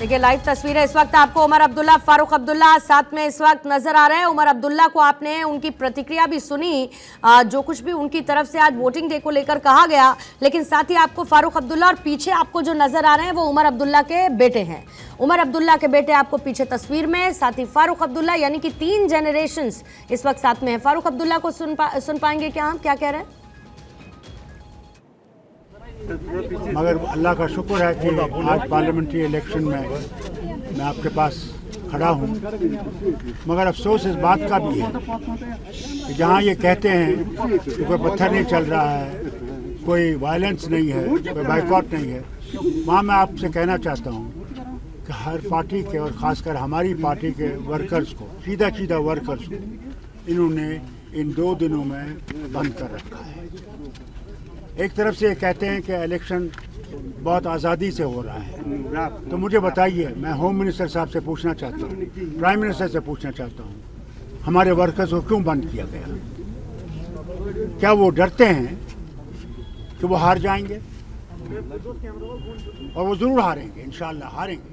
देखिए लाइव तस्वीरें इस वक्त आपको उमर अब्दुल्ला, फारूक अब्दुल्ला साथ में इस वक्त नजर आ रहे हैं। उमर अब्दुल्ला को आपने उनकी प्रतिक्रिया भी सुनी, जो कुछ भी उनकी तरफ से आज वोटिंग डे को लेकर कहा गया, लेकिन साथ ही आपको फारूक अब्दुल्ला और पीछे आपको जो नजर आ रहे हैं वो उमर अब्दुल्ला के बेटे हैं। उमर अब्दुल्ला के बेटे आपको पीछे तस्वीर में, साथ ही फारूक अब्दुल्ला, यानी कि 3 जनरेशंस इस वक्त साथ में है। फारूक अब्दुल्ला को सुन पाएंगे क्या हम, क्या कह रहे हैं? मगर अल्लाह का शुक्र है कि आज पार्लियामेंट्री इलेक्शन में मैं आपके पास खड़ा हूँ। मगर अफसोस इस बात का भी है कि जहाँ ये कहते हैं कि कोई पत्थर नहीं चल रहा है, कोई वायलेंस नहीं है, कोई बाइकआउट नहीं है, वहाँ मैं आपसे कहना चाहता हूँ कि हर पार्टी के और ख़ासकर हमारी पार्टी के वर्कर्स को, सीधा वर्कर्स को इन्होंने इन 2 दिनों में बंद कर रखा है। एक तरफ से ये कहते हैं कि इलेक्शन बहुत आज़ादी से हो रहा है, तो मुझे बताइए, मैं होम मिनिस्टर साहब से पूछना चाहता हूँ, प्राइम मिनिस्टर से पूछना चाहता हूँ, हमारे वर्कर्स को क्यों बंद किया गया? क्या वो डरते हैं कि वो हार जाएंगे? और वो ज़रूर हारेंगे, इंशाअल्लाह हारेंगे।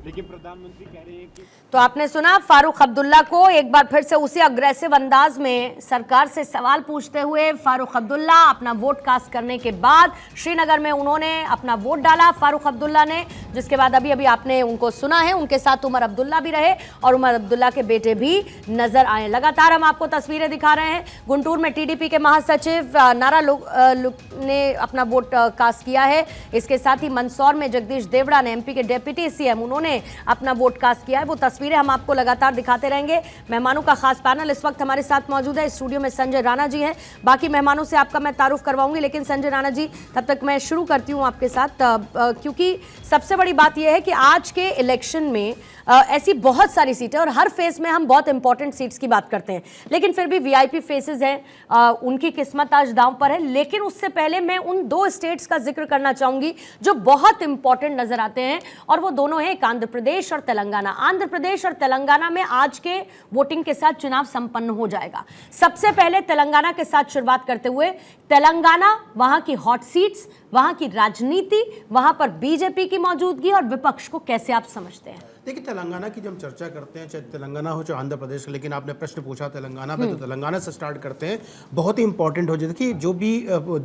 लेकिन प्रधानमंत्री कह रहे हैं कि तो आपने सुना फारूक अब्दुल्ला को एक बार फिर से उसी अग्रेसिव अंदाज में सरकार से सवाल पूछते हुए। फारूक अब्दुल्ला अपना वोट कास्ट करने के बाद श्रीनगर में उन्होंने अपना वोट डाला, फारूक अब्दुल्ला ने, जिसके बाद अभी आपने उनको सुना है, उनके साथ उमर अब्दुल्ला भी रहे और उमर अब्दुल्ला के बेटे भी नजर आए। लगातार हम आपको तस्वीरें दिखा रहे हैं। गुंटूर में टीडीपी के महासचिव नारा ने अपना वोट कास्ट किया है। इसके साथ ही मंदसौर में जगदीश देवड़ा ने, एमपी के डिप्टी सीएम, उन्होंने अपना वोट कास्ट किया है। वो तस्वीरें हम आपको लगातार दिखाते रहेंगे। मेहमानों का खास पैनल इस वक्त हमारे साथ मौजूद है। स्टूडियो में संजय राणा जी हैं। बाकी मेहमानों से आपका मैं तारुफ करवाऊंगी, लेकिन संजय राणा जी, तब तक मैं शुरू करती हूं आपके साथ, क्योंकि सबसे बड़ी बात यह है कि आज के इलेक्शन में ऐसी बहुत सारी सीटें, और हर फेज में हम बहुत इंपॉर्टेंट सीट्स की बात करते हैं, लेकिन फिर भी वीआईपी फेसेस हैं, उनकी किस्मत आज दांव पर है। लेकिन उससे पहले मैं उन 2 स्टेट्स का जिक्र करना चाहूंगी जो बहुत इंपॉर्टेंट नजर आते हैं, और वो दोनों हैं आंध्र प्रदेश और तेलंगाना। आंध्र प्रदेश और तेलंगाना में आज के वोटिंग के साथ चुनाव संपन्न हो जाएगा। सबसे पहले तेलंगाना के साथ शुरुआत करते हुए, तेलंगाना, वहां की हॉट सीट्स, वहां की राजनीति, वहां पर बीजेपी की मौजूदगी और विपक्ष को कैसे आप समझते हैं? देखिए, तेलंगाना की जब हम चर्चा करते हैं, चाहे तेलंगाना हो चाहे आंध्र प्रदेश, लेकिन आपने प्रश्न पूछा तेलंगाना पे, तो तेलंगाना से स्टार्ट करते हैं। बहुत ही इंपॉर्टेंट हो, देखिए जो भी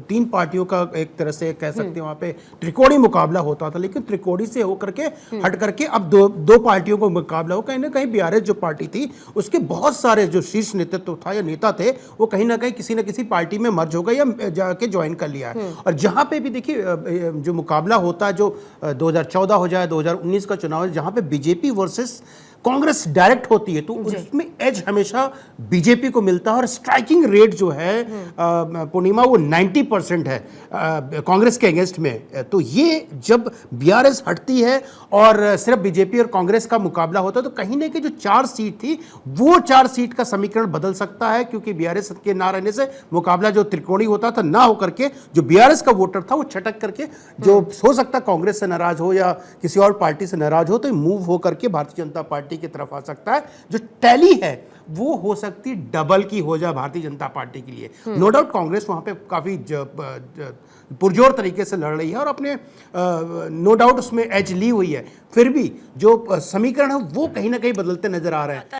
3 पार्टियों का एक तरह से कह सकते हैं वहाँ पे त्रिकोणी मुकाबला होता था, लेकिन त्रिकोणी से होकर के हट करके अब दो पार्टियों को मुकाबला हो। कहीं ना कहीं बीआरएस जो पार्टी थी, उसके बहुत सारे जो शीर्ष नेतृत्व था या नेता थे, वो कहीं ना कहीं किसी न किसी पार्टी में मर्ज हो गए या जाके ज्वाइन कर लिया है। और जहाँ पे भी देखिए जो मुकाबला होता है, जो 2014 हो जाए, 2019 का चुनाव है, जहाँ पे बीजेपी वर्सेस कांग्रेस डायरेक्ट होती है, तो उसमें एज हमेशा बीजेपी को मिलता है। और स्ट्राइकिंग रेट जो है पूर्णिमा, वो 90% है कांग्रेस के अगेंस्ट में। तो ये जब बीआरएस हटती है और सिर्फ बीजेपी और कांग्रेस का मुकाबला होता है, तो कहीं ना कहीं जो 4 सीट थी, वो 4 सीट का समीकरण बदल सकता है, क्योंकि बीआरएस के ना रहने से मुकाबला जो त्रिकोणी होता था, ना होकर के जो बीआरएस का वोटर था वो छटक करके, जो हो सकता कांग्रेस से नाराज हो या किसी और पार्टी से नाराज हो, तो मूव हो करके भारतीय जनता पार्टी की तरफ आ सकता है। जो टैली है वो हो सकती डबल की हो जाए भारतीय जनता पार्टी के लिए। नो डाउट कांग्रेस वहां पे काफी पुरजोर तरीके से लड़ रही है और अपने नो डाउट उसमें एज ली हुई है, फिर भी जो समीकरण है वो कहीं ना कहीं बदलते नजर आ रहे हैं।